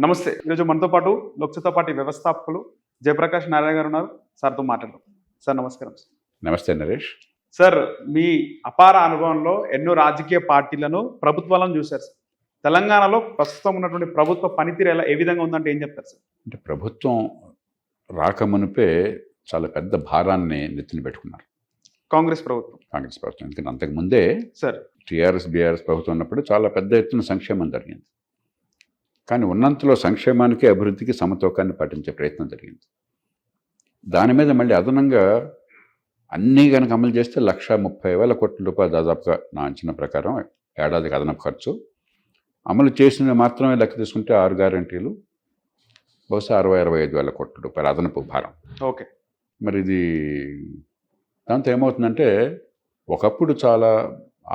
నమస్తే. ఈరోజు మనతో పాటు లోక్సత్తా పార్టీ వ్యవస్థాపకులు జయప్రకాష్ నారాయణ గారు ఉన్నారు. సార్‌తో మాట్లాడదాం. సార్ నమస్కారం. నమస్తే నరేష్. సార్ మీ అపార అనుభవంలో ఎన్నో రాజకీయ పార్టీలను, ప్రభుత్వాలను చూశారు సార్. తెలంగాణలో ప్రస్తుతం ఉన్నటువంటి ప్రభుత్వ పనితీరు ఏ విధంగా ఉందంటే ఏం చెప్తారు సార్? అంటే ప్రభుత్వం రాకమునుపే చాలా పెద్ద భారాన్ని నెత్తిన పెట్టుకున్నారు కాంగ్రెస్ ప్రభుత్వం. కాంగ్రెస్ ప్రభుత్వం. ఎందుకంటే అంతకుముందే సార్ టీఆర్ఎస్ బీఆర్ఎస్ ప్రభుత్వం ఉన్నప్పుడు చాలా పెద్ద ఎత్తున సంక్షేమం జరిగింది. కానీ ఉన్నంతలో సంక్షేమానికి అభివృద్ధికి సమతూకాన్ని పాటించే ప్రయత్నం జరిగింది. దాని మీద మళ్ళీ అదనంగా అన్నీ కనుక అమలు చేస్తే 1,30,000 కోట్ల రూపాయలు దాదాపుగా నా అంచనా ప్రకారం ఏడాదికి అదనపు ఖర్చు. అమలు చేసినవి మాత్రమే లెక్క తీసుకుంటే 6 గ్యారంటీలు బహుశా 60,000-65,000 కోట్ల రూపాయలు అదనపు భారం. ఓకే. మరి ఇది దాంతో ఏమవుతుందంటే ఒకప్పుడు చాలా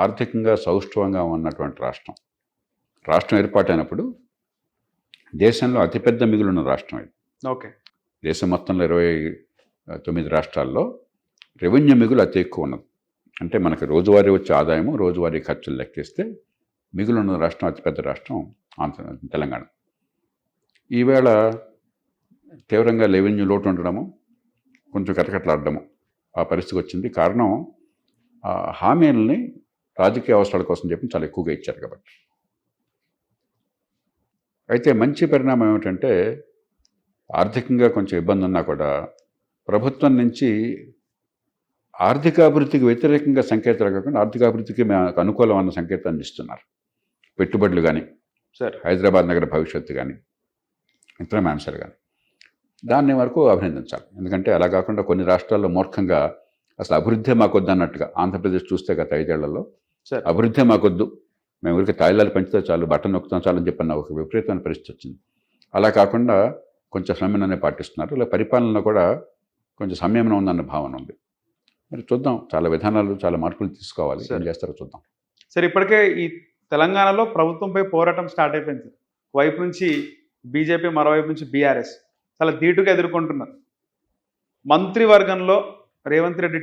ఆర్థికంగా సౌష్ఠవంగా ఉన్నటువంటి రాష్ట్రం ఏర్పాటైనప్పుడు దేశంలో అతిపెద్ద మిగులున్న రాష్ట్రం ఇది. ఓకే. దేశం మొత్తంలో 29 రాష్ట్రాల్లో రెవెన్యూ మిగులు అతి ఎక్కువ ఉన్నది. అంటే మనకి రోజువారీ వచ్చే ఆదాయము రోజువారీ ఖర్చులు లెక్కిస్తే మిగులున్న రాష్ట్రం అతిపెద్ద రాష్ట్రం తెలంగాణ. ఈవేళ తీవ్రంగా రెవెన్యూ లోటు ఉండడము, కొంచెం కటకట్లాడడము ఆ పరిస్థితికి వచ్చింది. కారణం హామీలని రాజకీయ అవసరాల కోసం చెప్పి చాలా ఎక్కువగా ఇచ్చారు కాబట్టి. అయితే మంచి పరిణామం ఏమిటంటే ఆర్థికంగా కొంచెం ఇబ్బంది ఉన్నా కూడా ప్రభుత్వం నుంచి ఆర్థికాభివృద్ధికి వ్యతిరేకంగా సంకేతాలు కాకుండా ఆర్థికాభివృద్ధికి మనకు అనుకూలం అన్న సంకేతాన్ని ఇస్తున్నారు. పెట్టుబడులు కానీ, సార్ హైదరాబాద్ నగర భవిష్యత్తు కానీ, ఇతర అంశాలు కానీ దాన్ని వరకు అభినందించాలి. ఎందుకంటే అలా కాకుండా కొన్ని రాష్ట్రాల్లో మూర్ఖంగా అసలు అభివృద్ధి మాకొద్దు అన్నట్టుగా, ఆంధ్రప్రదేశ్ చూస్తే గత 5 ఏళ్లలో అభివృద్ధి మాకొద్దు, మేము ఊరికి తాయిలాలు పెంచితే చాలు, బట్టలు నొక్కుతాం చాలు అని చెప్పన్న ఒక విపరీతమైన పరిస్థితి వచ్చింది. అలా కాకుండా కొంచెం సంయమనాన్ని పాటిస్తున్నారు. ఇలా పరిపాలనలో కూడా కొంచెం సంయమనం ఉందన్న భావన ఉంది. మరి చూద్దాం, చాలా విధానాలు చాలా మార్పులు తీసుకోవాలి. ఏం చేస్తారో చూద్దాం. సార్ ఇప్పటికే ఈ తెలంగాణలో ప్రభుత్వంపై పోరాటం స్టార్ట్ అయిపోయింది సార్. వైపు నుంచి బీజేపీ, మరోవైపు నుంచి బీఆర్ఎస్ చాలా ధీటుగా ఎదుర్కొంటున్నారు. మంత్రివర్గంలో రేవంత్ రెడ్డి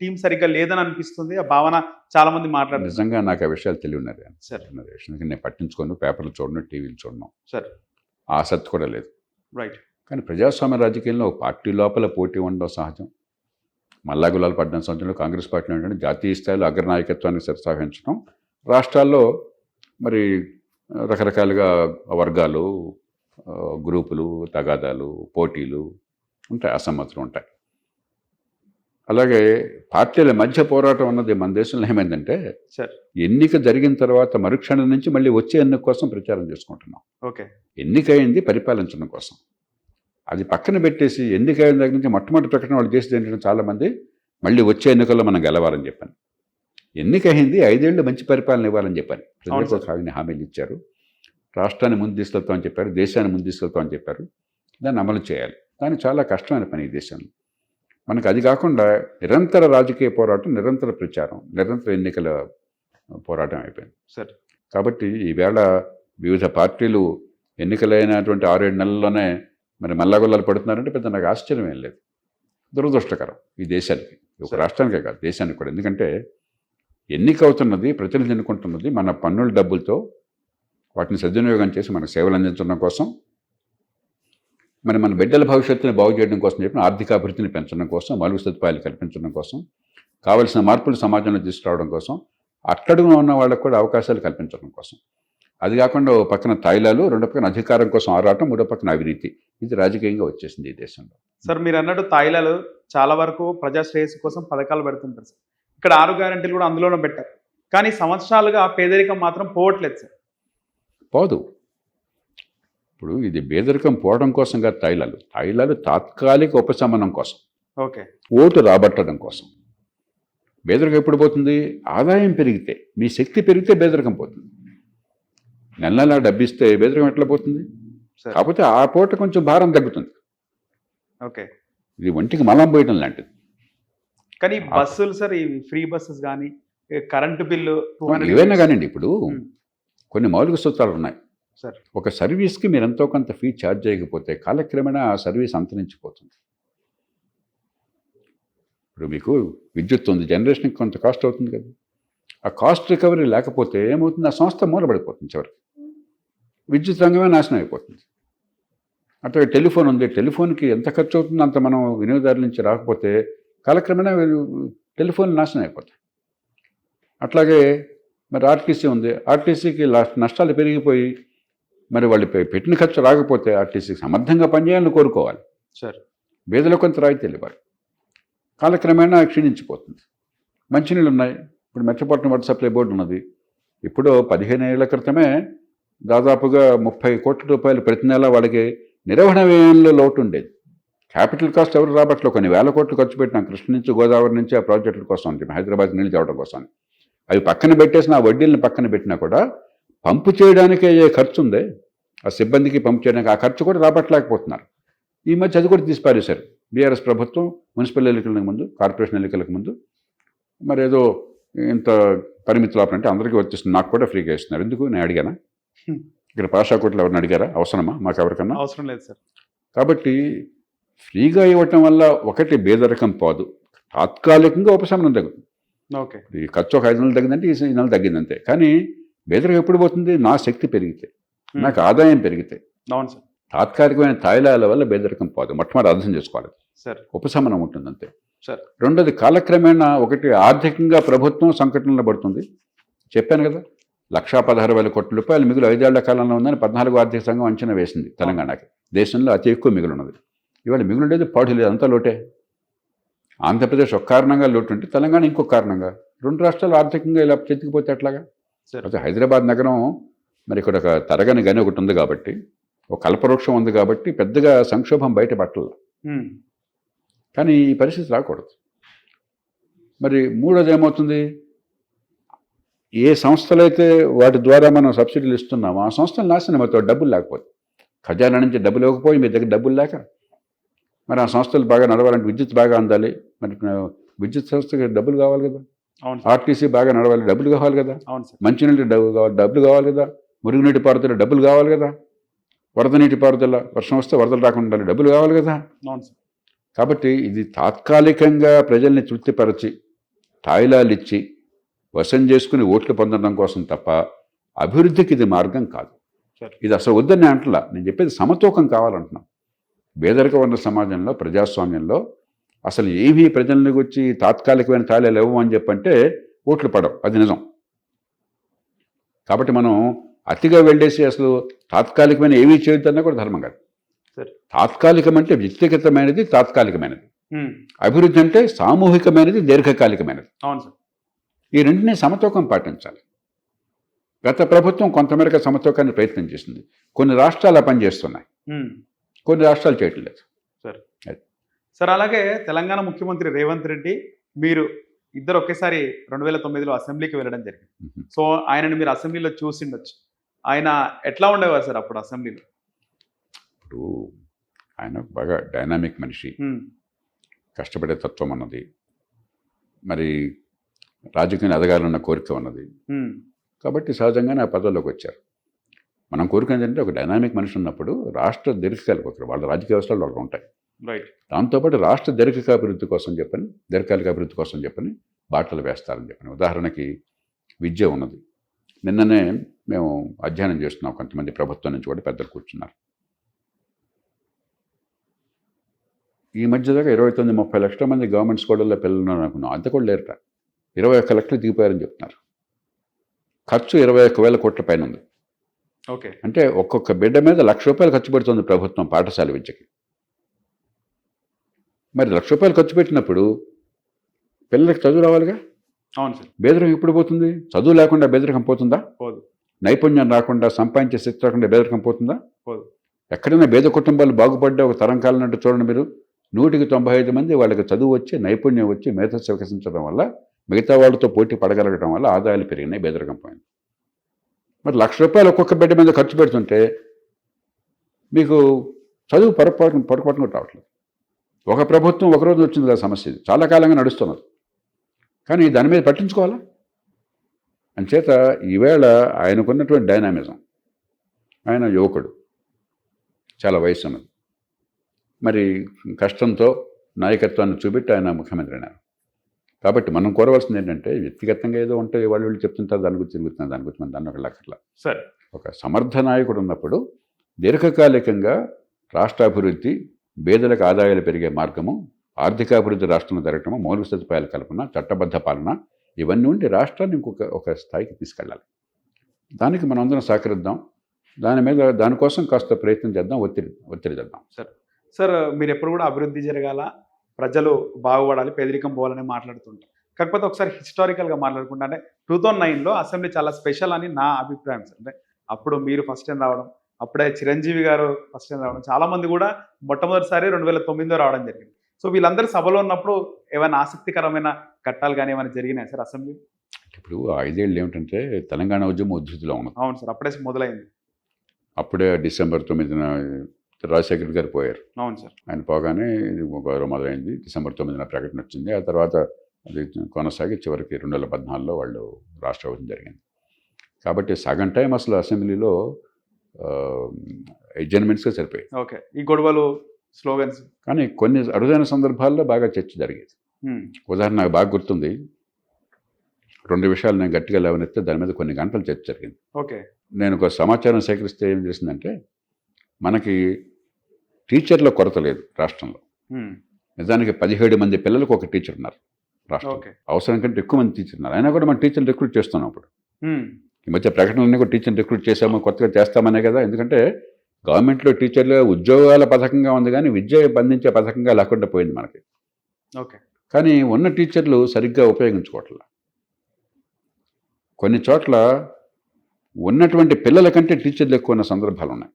టీం సరిగ్గా లేదని అనిపిస్తుంది. ఆ భావన చాలా మంది మాట్లాడుతున్నారు. నిజంగా నాకు ఆ విషయాలు తెలియన్నారు సార్. ఎందుకంటే నేను పట్టించుకోను, పేపర్లు చూడను, టీవీలు చూడను, సార్ ఆసక్తి కూడా లేదు. రైట్. కానీ ప్రజాస్వామ్య రాజకీయంలో ఒక పార్టీ లోపల పోటీ ఉండడం సహజం. మల్లాగులాలు పడ్డం సంవత్సరంలో కాంగ్రెస్ పార్టీలో ఏంటంటే జాతీయ స్థాయిలో అగ్రనాయకత్వాన్ని శిరసావహించడం, రాష్ట్రాల్లో మరి రకరకాలుగా వర్గాలు, గ్రూపులు, తగాదాలు, పోటీలు ఉంటాయి, అసమ్మతులు ఉంటాయి. అలాగే పార్టీల మధ్య పోరాటం అన్నది మన దేశంలో ఏమైందంటే సార్ ఎన్నిక జరిగిన తర్వాత మరుక్షణం నుంచి మళ్ళీ వచ్చే ఎన్నిక కోసం ప్రచారం చేసుకుంటున్నాం. ఓకే. ఎన్నికైంది పరిపాలించడం కోసం, అది పక్కన పెట్టేసి ఎన్నికైన దగ్గర నుంచి మొట్టమొదటి ప్రకటన వాళ్ళు చేసేది ఏంటంటే చాలామంది మళ్ళీ వచ్చే ఎన్నికల్లో మనం గెలవాలని చెప్పాను. ఎన్నికైంది 5 ఏళ్ళు మంచి పరిపాలన ఇవ్వాలని చెప్పాను. ప్రజలకు కాగిన హామీలు ఇచ్చారు. రాష్ట్రాన్ని ముందు తీసుకెళ్తామని చెప్పారు, దేశాన్ని ముందు తీసుకెళ్తామని చెప్పారు. దాన్ని అమలు చేయాలి. కానీ చాలా కష్టమైన పని ఈ దేశంలో. మనకు అది కాకుండా నిరంతర రాజకీయ పోరాటం, నిరంతర ప్రచారం, నిరంతర ఎన్నికల పోరాటం అయిపోయింది సార్. కాబట్టి ఈవేళ వివిధ పార్టీలు ఎన్నికలైనటువంటి 6-7 నెలల్లోనే మరి మల్లాగొల్లాలు పడుతున్నారంటే పెద్ద నాకు ఆశ్చర్యం ఏం లేదు. దురదృష్టకరం ఈ దేశానికి, ఒక రాష్ట్రానికే కాదు దేశానికి కూడా. ఎందుకంటే ఎన్నిక అవుతున్నది, ప్రతినిధి ఎన్నుకుంటున్నది మన పన్నుల డబ్బులతో, వాటిని సద్వినియోగం చేసి మనకు సేవలు అందించడం కోసం, మన బిడ్డల భవిష్యత్తుని బాగు చేయడం కోసం చెప్పిన ఆర్థికాభివృద్ధిని పెంచడం కోసం, మౌలిక సదుపాయాలు కల్పించడం కోసం, కావలసిన మార్పులు సమాజంలో తీసుకురావడం కోసం, అట్టడుగున ఉన్న వాళ్ళకు కూడా అవకాశాలు కల్పించడం కోసం. అది కాకుండా ఓ పక్కన తాయిలాలు, రెండో పక్కన అధికారం కోసం ఆరాటం, మూడో పక్కన అవినీతి. ఇది రాజకీయంగా వచ్చేసింది ఈ దేశంలో. సార్ మీరు అన్నట్టు తాయిలాలు చాలా వరకు ప్రజా శ్రేయస్సు కోసం పథకాలు పెడుతుంటారు సార్. ఇక్కడ 6 గ్యారెంటీలు కూడా అందులోనే పెట్టారు. కానీ సంవత్సరాలుగా పేదరికం మాత్రం పోవట్లేదు సార్. పోదు. ఇప్పుడు ఇది పేదరికం పోవడం కోసం కాదు. తాయిలాలు తాత్కాలిక ఉపశమనం కోసం, ఓకే, ఓటు రాబట్టడం కోసం. పేదరికం ఎప్పుడు పోతుంది? ఆదాయం పెరిగితే, మీ శక్తి పెరిగితే పేదరికం పోతుంది. నెల డబ్బిస్తే పేదరికం ఎట్లా పోతుంది? కాకపోతే ఆ పూట కొంచెం భారం తగ్గుతుంది. ఓకే. ఇది ఒంటికి మలం పోయడం లాంటిది. కానీ బస్సులు సార్, ఈ ఫ్రీ బస్సెస్ కానీ, కరెంటు బిల్లు ఏవైనా కానివ్వండి, ఇప్పుడు కొన్ని మౌలిక సూత్రాలు ఉన్నాయి సార్. ఒక సర్వీస్కి మీరు ఎంతో కొంత ఫీ ఛార్జ్ చేయకపోతే కాలక్రమేణా ఆ సర్వీస్ అంతరించిపోతుంది. ఇప్పుడు మీకు విద్యుత్ ఉంది, జనరేషన్కి కొంత కాస్ట్ అవుతుంది కదా, ఆ కాస్ట్ రికవరీ లేకపోతే ఏమవుతుంది? ఆ సంస్థ మూలబడిపోతుంది చివరికి. విద్యుత్ రంగమే నాశనం అయిపోతుంది. అట్లా టెలిఫోన్ ఉంది, టెలిఫోన్కి ఎంత ఖర్చు అవుతుందో అంత మనం వినియోగదారుల నుంచి రాకపోతే కాలక్రమేణా టెలిఫోన్ నాశనం అయిపోతాయి. అట్లాగే మరి ఆర్టీసీ ఉంది, ఆర్టీసీకి నష్టాలు పెరిగిపోయి మరి వాళ్ళు పెట్టిన ఖర్చు రాకపోతే ఆర్టీసీకి సమర్థంగా పనిచేయాలని కోరుకోవాలి. సార్ బీదలో కొంత రాయితీలు ఇవ్వాలి. కాలక్రమేణా క్షీణించిపోతుంది. మంచినీళ్ళు ఉన్నాయి, ఇప్పుడు మెట్రోపాలిటన్ వాటర్ సప్లై బోర్డు ఉన్నది. ఇప్పుడు 15 ఏళ్ల క్రితమే దాదాపుగా 30 కోట్ల రూపాయలు ప్రతి నెల వాళ్ళకి నిర్వహణ వ్యయంలో లోటు ఉండేది. క్యాపిటల్ కాస్ట్ ఎవరు రాబట్లో కొన్ని వేల కోట్లు ఖర్చు పెట్టినాం కృష్ణ నుంచి గోదావరి నుంచి ఆ ప్రాజెక్టుల కోసం, హైదరాబాద్ నీళ్ళు తేవడం కోసం. అవి పక్కన పెట్టేసిన ఆ వడ్డీలను పక్కన పెట్టినా కూడా పంపు చేయడానికి అయ్యే ఖర్చు ఉంది, ఆ సిబ్బందికి పంపు చేయడానికి ఆ ఖర్చు కూడా రాబట్టలేకపోతున్నారు. ఈ మధ్య అది కూడా తీసి పారేశారు బీఆర్ఎస్ ప్రభుత్వం. మున్సిపల్ ఎన్నికలకు ముందు, కార్పొరేషన్ ఎన్నికలకు ముందు మరి ఏదో ఇంత పరిమితి లోపల అంటే అందరికీ వచ్చేస్తుంది, నాకు కూడా ఫ్రీగా ఇస్తున్నారు. ఎందుకు నేను అడిగానా? ఇక్కడ పాషాకోట్లు ఎవరిని అడిగారా? అవసరమా మాకు ఎవరికన్నా? అవసరం లేదు సార్. కాబట్టి ఫ్రీగా ఇవ్వటం వల్ల ఒకటి బేదరికం పోదు, తాత్కాలికంగా ఉపశమనం తగ్గుతుంది. ఓకే, ఈ ఖర్చు ఒక 5 నెలలు తగ్గిందంటే ఈ నెల తగ్గిందంతే. కానీ బేదరికం ఎప్పుడు పోతుంది? నా శక్తి పెరిగితే, నాకు ఆదాయం పెరిగితే. అవును సార్. తాత్కాలికమైన తాయిలాల వల్ల బేదరికం పోదు, మొట్టమొదటి అర్థం చేసుకోవాలి. సార్ ఉపశమనం ఉంటుంది అంతే. సార్ రెండోది కాలక్రమేణా ఒకటి ఆర్థికంగా ప్రభుత్వం సంకటంలో పడుతుంది. చెప్పాను కదా, 1,16,000 కోట్ల రూపాయలు మిగులు 5 ఏళ్ల కాలంలో ఉందని 14వ ఆర్థిక సంఘం అంచనా వేసింది తెలంగాణకి. దేశంలో అతి ఎక్కువ మిగులు ఉన్నది. ఇవాళ మిగులు లేదు, పాడు లేదు, అంతా లోటే. ఆంధ్రప్రదేశ్ ఒక కారణంగా లోటు ఉంటే తెలంగాణ ఇంకొక కారణంగా. 2 రాష్ట్రాలు ఆర్థికంగా ఇలా చెతికిపోతే ఎట్లాగా? అయితే హైదరాబాద్ నగరం మరి ఇక్కడ ఒక తరగని గని ఒకటి ఉంది కాబట్టి, ఒక కల్పవృక్షం ఉంది కాబట్టి పెద్దగా సంక్షోభం బయటపట్టాల. కానీ ఈ పరిస్థితి రాకూడదు. మరి మూడోది ఏమవుతుంది? ఏ సంస్థలైతే వాటి ద్వారా మనం సబ్సిడీలు ఇస్తున్నామో ఆ సంస్థలు నాశనం అవుతాయి డబ్బులు లేకపోతే. ఖజానా నుంచి డబ్బులు ఇవ్వకపోయి మీ దగ్గర డబ్బులు లేక మరి ఆ సంస్థలు బాగా నడవాలంటే విద్యుత్ బాగా అందాలి, మరి విద్యుత్ సంస్థకి డబ్బులు కావాలి కదా. ఆర్టీసీ బాగా నడవాలి, డబ్బులు కావాలి కదా. మంచినీటి డబ్బులు కావాలి కదా. మురుగునీటి పారుదల డబ్బులు కావాలి కదా. వరద నీటి పారుదల, వర్షం వస్తే వరదలు రాకుండా డబ్బులు కావాలి కదా. కాబట్టి ఇది తాత్కాలికంగా ప్రజల్ని తృప్తిపరచి తాయిలాలు ఇచ్చి వశం చేసుకుని ఓట్లు పొందడం కోసం తప్ప అభివృద్ధికి ఇది మార్గం కాదు. ఇది అసలు వద్దని అంటలా, నేను చెప్పేది సమతూకం కావాలంటున్నాం. పేదరిక ఉన్న సమాజంలో, ప్రజాస్వామ్యంలో అసలు ఏమీ ప్రజల్ని వచ్చి తాత్కాలికమైన తాయిలాలు ఇవ్వమని చెప్పంటే ఓట్లు పడవు, అది నిజం. కాబట్టి మనం అతిగా వెళ్ళేసి అసలు తాత్కాలికమైన ఏమీ చేయొద్దన్నా కూడా ధర్మం కాదు. తాత్కాలికం అంటే వ్యక్తిగతమైనది, తాత్కాలికమైనది. అభివృద్ధి అంటే సామూహికమైనది, దీర్ఘకాలికమైనది. అవును సార్. ఈ రెంటిని సమతూకం పాటించాలి. గత ప్రభుత్వం కొంతమేరకు సమతూకాన్ని ప్రయత్నం చేసింది. కొన్ని రాష్ట్రాలు పనిచేస్తున్నాయి, కొన్ని రాష్ట్రాలు చేయటం లేదు. సార్ అలాగే తెలంగాణ ముఖ్యమంత్రి రేవంత్ రెడ్డి, మీరు ఇద్దరు ఒకేసారి 2009లో అసెంబ్లీకి వెళ్ళడం జరిగింది. సో ఆయనను మీరు అసెంబ్లీలో చూసిండొచ్చు. ఆయన ఎట్లా ఉండేవారు సార్ అప్పుడు అసెంబ్లీలో? ఇప్పుడు ఆయన బాగా డైనామిక్ మనిషి, కష్టపడే తత్వం అన్నది, మరి రాజకీయ ఎదగాలన్న కోరిక ఉన్నది. కాబట్టి సహజంగానే ఆ పదవిలోకి వచ్చారు. మనం కోరుకునేది ఏంటంటే ఒక డైనామిక్ మనిషి ఉన్నప్పుడు రాష్ట్ర దీర్ఘకాలిక, వాళ్ళ రాజకీయ వ్యవస్థలు వాళ్ళు ఉంటాయి. దాంతోపాటు రాష్ట్ర దీర్ఘకాలిక అభివృద్ధి కోసం చెప్పని బాటలు వేస్తారని చెప్పని. ఉదాహరణకి విద్య ఉన్నది. నిన్ననే మేము అధ్యయనం చేస్తున్నాం, కొంతమంది ప్రభుత్వం నుంచి కూడా పెద్దలు కూర్చున్నారు. ఈ మధ్య దాకా 29-30 లక్షల మంది గవర్నమెంట్ స్కూళ్ళల్లో పిల్లలు ఉన్నారు అనుకున్నాం. అంత కూడా లేరట. 21 లక్షలు దిగిపోయారని చెప్తున్నారు. ఖర్చు 21,000 కోట్ల పైన ఉంది. ఓకే, అంటే ఒక్కొక్క బిడ్డ మీద ₹1,00,000 ఖర్చు పెడుతుంది ప్రభుత్వం పాఠశాల విద్యకి. మరి ₹1,00,000 ఖర్చు పెట్టినప్పుడు పిల్లలకి చదువు రావాలిగా. అవును సార్. బేదరికం ఎప్పుడు పోతుంది? చదువు లేకుండా బేదరికం పోతుందా? పోదు. నైపుణ్యం రాకుండా, సంపాదించే శక్తి రాకుండా బేదరికం పోతుందా? పోదు. ఎక్కడైనా పేద కుటుంబాలు బాగుపడ్డా ఒక తరం కాలనంటే చూడండి మీరు, 100కి 95 మంది వాళ్ళకి చదువు వచ్చి, నైపుణ్యం వచ్చి, మేధస్సు వికసించడం వల్ల, మిగతా వాళ్ళతో పోటీ పడగలగడం వల్ల ఆదాయాలు పెరిగినాయి, బేదరికం పోయింది. మరి ₹1,00,000 ఒక్కొక్క బిడ్డ మీద ఖర్చు పెడుతుంటే మీకు చదువు పొరపాటున రావట్లేదు. ఒక ప్రభుత్వం ఒకరోజు వచ్చింది కదా సమస్య, ఇది చాలా కాలంగా నడుస్తున్నది. కానీ దాని మీద పట్టించుకోవాలా? అంచేత ఈవేళ ఆయనకున్నటువంటి డైనామిజం, ఆయన యువకుడు, చాలా వయసు ఉన్నది, మరి కష్టంతో నాయకత్వాన్ని చూపెట్టి ఆయన ముఖ్యమంత్రి అయినారు. కాబట్టి మనం కోరవలసింది ఏంటంటే, వ్యక్తిగతంగా ఏదో ఉంటే వాళ్ళు చెప్తుంటారు, దాని గురించి తిరుగుతున్నారు, దాని గురించి మనం దాన్ని ఒక లెక్కట్లా. సరే. ఒక సమర్థ నాయకుడు ఉన్నప్పుడు దీర్ఘకాలికంగా రాష్ట్రాభివృద్ధి, పేదలకు ఆదాయాలు పెరిగే మార్గము, ఆర్థికాభివృద్ధి రాష్ట్రంలో జరగటము, మౌలిక సదుపాయాల కల్పన, చట్టబద్ధ పాలన, ఇవన్నీ ఉండి రాష్ట్రాన్ని ఒక స్థాయికి తీసుకెళ్ళాలి. దానికి మనం అందరం సహకరిద్దాం. దానికోసం కాస్త ప్రయత్నం చేద్దాం, ఒత్తిడి చేద్దాం. సార్ మీరు ఎప్పుడు కూడా అభివృద్ధి జరగాల, ప్రజలు బాగుపడాలి, పేదరికం పోవాలని మాట్లాడుతుంటారు. కాకపోతే ఒకసారి హిస్టారికల్గా మాట్లాడుకుంటా, అంటే 2009లో అసెంబ్లీ చాలా స్పెషల్ అని నా అభిప్రాయం సార్. అంటే అప్పుడు మీరు ఫస్ట్ టైం రావడం, అప్పుడే చిరంజీవి గారు ఫస్ట్ టైం రావడం, చాలామంది కూడా మొట్టమొదటిసారి 2009లో రావడం జరిగింది. సో వీళ్ళందరూ సభలో ఉన్నప్పుడు ఏమైనా ఆసక్తికరమైన ఘట్టాలు కానీ ఏమైనా జరిగినాయి సార్ అసెంబ్లీ? ఇప్పుడు 5 ఏళ్ళు ఏమిటంటే తెలంగాణ ఉద్యమం ఉధృతిలో ఉన్నది. అవును సార్, అప్పుడే మొదలైంది. అప్పుడే December 9న రాజశేఖర్ గారు పోయారు. అవును సార్. ఆయన పోగానే ఇది గౌరవం మొదలైంది. December 9న ప్రకటన వచ్చింది. ఆ తర్వాత అది కొనసాగి చివరికి 2014లో వాళ్ళు రాష్ట్ర విభజన జరిగింది. కాబట్టి సగం టైం అసలు అసెంబ్లీలో అడ్జర్న్మెంట్స్గా సరిపోయాయి. ఓకే, ఈ గొడవలు, స్లోగన్స్. కానీ కొన్ని అరుదైన సందర్భాల్లో బాగా చర్చ జరిగేది. ఉదాహరణ నాకు బాగా గుర్తుంది. 2 విషయాలు నేను గట్టిగా లేవనెత్తే దాని మీద కొన్ని గంటలు చర్చ జరిగింది. ఓకే. నేను ఒక సమాచారం సేకరిస్తే ఏం చేసిందంటే, మనకి టీచర్ల కొరత లేదు రాష్ట్రంలో. నిజానికి 17 మంది పిల్లలకు ఒక టీచర్ ఉన్నారు రాష్ట్రం. అవసరం కంటే ఎక్కువ మంది టీచర్ ఉన్నారు. అయినా కూడా మనం టీచర్లు రిక్రూట్ చేస్తున్నాం. అప్పుడు ఈ మధ్య ప్రకటనలన్నీ కూడా టీచర్ని రిక్రూట్ చేసాము, కొత్తగా చేస్తామనే కదా. ఎందుకంటే గవర్నమెంట్లో టీచర్లు ఉద్యోగాల పథకంగా ఉంది, కానీ విద్య అందించే పథకంగా లేకుండా పోయింది మనకి. ఓకే. కానీ ఉన్న టీచర్లు సరిగ్గా ఉపయోగించుకోవట్లేదు. కొన్ని చోట్ల ఉన్నటువంటి పిల్లల కంటే టీచర్లు ఎక్కువ ఉన్న సందర్భాలు ఉన్నాయి.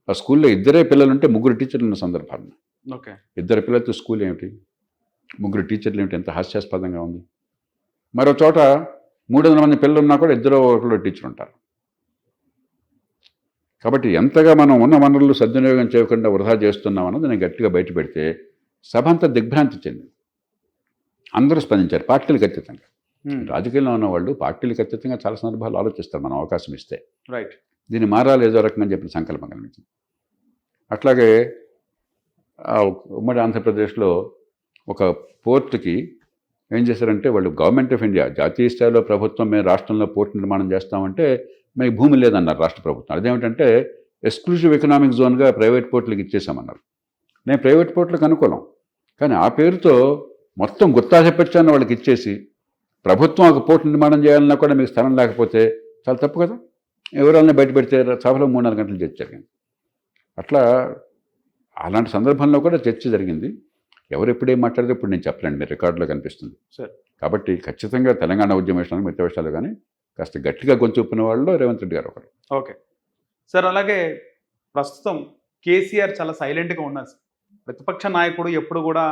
ఆ స్కూల్లో 2 పిల్లలుంటే 3 టీచర్లు ఉన్న సందర్భాలు ఉన్నాయి. ఓకే. 2 పిల్లలతో స్కూల్ ఏమిటి, 3 టీచర్లు ఏమిటి, ఎంత హాస్యాస్పదంగా ఉంది. మరో చోట 300 మంది పిల్లలు ఉన్నా కూడా 2 టీచర్ ఉంటారు. కాబట్టి ఎంతగా మనం ఉన్న వనరులు సద్వినియోగం చేయకుండా వృధా చేస్తున్నాం అన్నది నేను గట్టిగా బయట పెడితే సభ అంతా దిగ్భ్రాంతి చెందింది. అందరూ స్పందించారు, పార్టీలకు అతీతంగా. రాజకీయంలో ఉన్నవాళ్ళు పార్టీలకు అతీతంగా చాలా సందర్భాలు ఆలోచిస్తారు మనం అవకాశం ఇస్తే. రైట్. దీన్ని మారాలి ఏదో రకంగా చెప్పిన సంకల్పం కలిగించింది. అట్లాగే ఉమ్మడి ఆంధ్రప్రదేశ్లో ఒక పోర్టుకి ఏం చేశారంటే, వాళ్ళు గవర్నమెంట్ ఆఫ్ ఇండియా జాతీయ స్థాయిలో ప్రభుత్వం మేము రాష్ట్రంలో పోర్టు నిర్మాణం చేస్తామంటే మీకు భూమి లేదన్నారు రాష్ట్ర ప్రభుత్వం. అదేమిటంటే ఎక్స్క్లూజివ్ ఎకనామిక్ జోన్గా ప్రైవేట్ పోర్టులకు ఇచ్చేసామన్నారు. నేను ప్రైవేట్ పోర్టులకు అనుకూలం, కానీ ఆ పేరుతో మొత్తం గుత్తాధిపత్యాన్ని వాళ్ళకి ఇచ్చేసి ప్రభుత్వం ఒక పోర్టు నిర్మాణం చేయాలన్నా కూడా మీకు స్థలం లేకపోతే చాలా తప్పు కదా. వివరాలను బయట పెడితే సభలో 3-4 గంటలు చర్చ జరిగింది. అట్లా అలాంటి సందర్భంలో కూడా చర్చ జరిగింది. ఎవరు ఎప్పుడేం మాట్లాడితే ఇప్పుడు నేను చెప్పలేండి, మీరు రికార్డులో కనిపిస్తుంది. కాబట్టి ఖచ్చితంగా తెలంగాణ ఉద్యమ విషయాలు, మిగతా విషయాలు కానీ కాస్త గట్టిగా గొంతుప్పున్న వాళ్ళు రేవంత్ రెడ్డి గారు ఒకరు. Okay sir. అలాగే ప్రస్తుతం కేసీఆర్ చాలా సైలెంట్గా ఉన్నారు సార్. ప్రతిపక్ష నాయకుడు ఎప్పుడు కూడా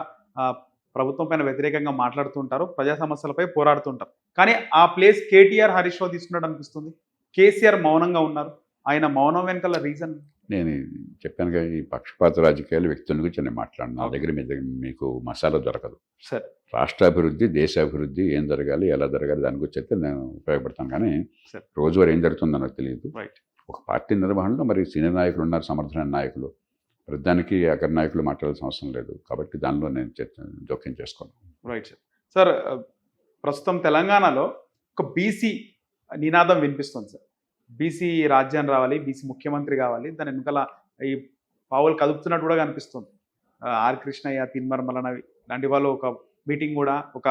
ప్రభుత్వం పైన వ్యతిరేకంగా మాట్లాడుతుంటారు, ప్రజా సమస్యలపై పోరాడుతుంటారు. కానీ ఆ ప్లేస్ కేటీఆర్, హరీష్ రావు తీసుకున్నాడు అనిపిస్తుంది. కేసీఆర్ మౌనంగా ఉన్నారు. ఆయన మౌనం వెనకాల రీజన్? నేను చెప్పానుగా, ఈ పక్షపాత రాజకీయాలు వ్యక్తుల గురించి నేను మాట్లాడిన నా దగ్గర మీకు మసాలా దొరకదు సార్. రాష్ట్రాభివృద్ధి, దేశాభివృద్ధి ఏం జరగాలి, ఎలా జరగాలి దాని గురించి అయితే నేను ఉపయోగపడతాను. కానీ రోజువారీ ఏం జరుగుతుందో నాకు తెలియదు. ఒక పార్టీ నిర్వహణలో మరి సీనియర్ నాయకులు ఉన్నారు, సమర్థమైన నాయకులు. దానికి అక్కడ నాయకులు మాట్లాడాల్సిన అవసరం లేదు. కాబట్టి దానిలో నేను జోక్యం చేసుకోను. Right sir. సార్, ప్రస్తుతం తెలంగాణలో ఒక బీసీ నినాదం వినిపిస్తుంది సార్. బీసీ రాజ్యాన్ని రావాలి, బీసీ ముఖ్యమంత్రి కావాలి. దాని వెనకాల ఈ పావులు కదుపుతున్నట్టు కూడా కనిపిస్తుంది. ఆర్ కృష్ణయ్య, తిన్మర్మలనవి లాంటి వాళ్ళు ఒక మీటింగ్ కూడా, ఒక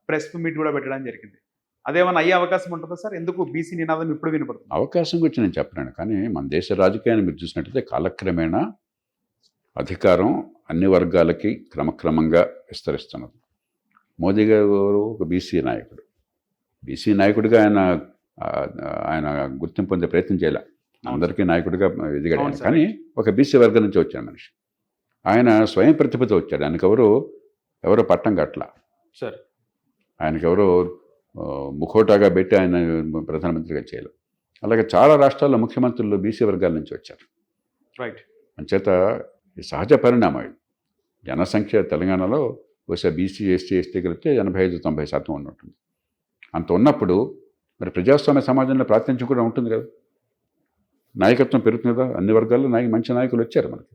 ప్రెస్ మీట్ కూడా పెట్టడం జరిగింది. అదేమన్నా అయ్యే అవకాశం ఉంటుందా సార్? ఎందుకు బీసీ నినాదం ఇప్పుడు వినపడుతుంది? అవకాశం గురించి నేను చెప్పలేను, కానీ మన దేశ రాజకీయాన్ని మీరు చూసినట్టయితే కాలక్రమేణా అధికారం అన్ని వర్గాలకి క్రమక్రమంగా విస్తరిస్తున్నది. మోదీ గారు ఒక బీసీ నాయకుడు. బీసీ నాయకుడిగా ఆయన గుర్తింపు పొందే ప్రయత్నం చేయాలి. అందరికీ నాయకుడిగా ఎదిగాడు, కానీ ఒక బీసీ వర్గం నుంచి వచ్చాడు మనిషి. ఆయన స్వయం ప్రతిభతో వచ్చాడు. ఆయనకు ఎవరో పట్టం కట్ల సార్. ఆయనకెవరో ముఖోటాగా పెట్టి ఆయన ప్రధానమంత్రిగా చేయాలి. అలాగే చాలా రాష్ట్రాల్లో ముఖ్యమంత్రులు బీసీ వర్గాల నుంచి వచ్చారు. రైట్. అంచేత ఈ సహజ పరిణామం. ఇది జనసంఖ్య తెలంగాణలో బహుశా బీసీ, ఎస్టీ కలిపితే 85-90% ఉన్నట్టుంది. అంత ఉన్నప్పుడు మరి ప్రజాస్వామ్య సమాజంలో ప్రాతినిధ్యం కూడా ఉంటుంది కదా, నాయకత్వం పెరుగుతుంది కదా. అన్ని వర్గాల్లో మంచి నాయకులు వచ్చారు మనకి.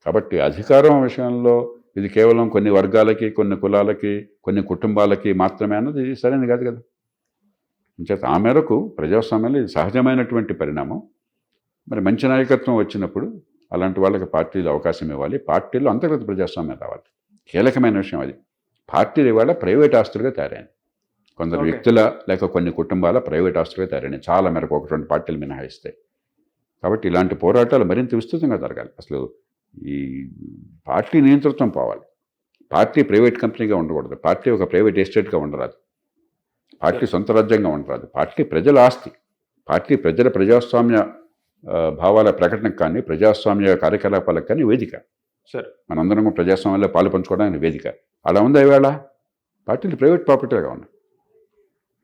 కాబట్టి అధికారం విషయంలో ఇది కేవలం కొన్ని వర్గాలకి, కొన్ని కులాలకి, కొన్ని కుటుంబాలకి మాత్రమే అన్నది సరైనది కాదు కదా. అంచేత ఆ మేరకు ప్రజాస్వామ్యంలో ఇది సహజమైనటువంటి పరిణామం. మరి మంచి నాయకత్వం వచ్చినప్పుడు అలాంటి వాళ్ళకి పార్టీలు అవకాశం ఇవ్వాలి. పార్టీలో అంతర్గత ప్రజాస్వామ్యం రావాలి. కీలకమైన విషయం అది. పార్టీలు ఇవాళ ప్రైవేట్ ఆస్తులుగా తయారైంది. కొందరు Okay. వ్యక్తుల లేక కొన్ని కుటుంబాల ప్రైవేట్ ఆస్తులుగా తయారైనాయి. చాలా మేరకు 1-2 పార్టీలు మినహాయిస్తాయి. కాబట్టి ఇలాంటి పోరాటాలు మరింత విస్తృతంగా జరగాలి. అసలు ఈ పార్టీ నియంతృత్వం పోవాలి. పార్టీ ప్రైవేట్ కంపెనీగా ఉండకూడదు. పార్టీ ఒక ప్రైవేట్ ఎస్టేట్గా ఉండరాదు. పార్టీ సొంత రాజ్యంగా ఉండరాదు. పార్టీ ప్రజల ఆస్తి. పార్టీ ప్రజల ప్రజాస్వామ్య భావాల ప్రకటనకు కానీ ప్రజాస్వామ్య కార్యకలాపాలకు కానీ వేదిక. సరే. మనందరం కూడా ప్రజాస్వామ్యంలో పాలు పంచుకోవడానికి వేదిక. అలా ఉందా ఇవాళ? పార్టీలు ప్రైవేట్ ప్రాపర్టీగా ఉన్నాయి.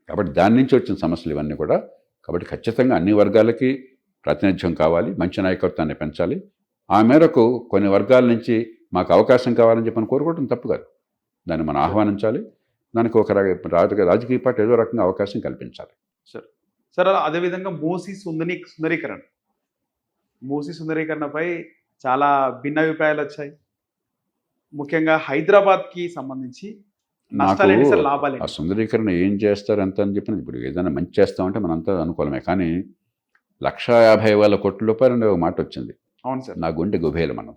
కాబట్టి దాని నుంచి వచ్చిన సమస్యలు ఇవన్నీ కూడా. కాబట్టి ఖచ్చితంగా అన్ని వర్గాలకి ప్రాతినిధ్యం కావాలి. మంచి నాయకత్వాన్ని పెంచాలి. ఆ మేరకు కొన్ని వర్గాల నుంచి మాకు అవకాశం కావాలని చెప్పని కోరుకోవడం తప్పు కాదు. దాన్ని మనం ఆహ్వానించాలి. దానికి ఒక రాజకీయ పార్టీ ఏదో రకంగా అవకాశం కల్పించాలి. సార్ అదేవిధంగా మూసీ సుందరీకరణపై చాలా భిన్నాభిప్రాయాలు వచ్చాయి. ముఖ్యంగా హైదరాబాద్కి సంబంధించి నష్టాలేంటి సార్, లాభాలు ఆ సుందరీకరణ ఏం చేస్తారు ఎంత అని చెప్పిన ఇప్పుడు ఏదైనా మంచి చేస్తామంటే మనంతా అనుకూలమే. కానీ 1,50,000 కోట్ల రూపాయలు ఒక మాట వచ్చింది. అవును సార్. నా గుండె గుబేలు మనం.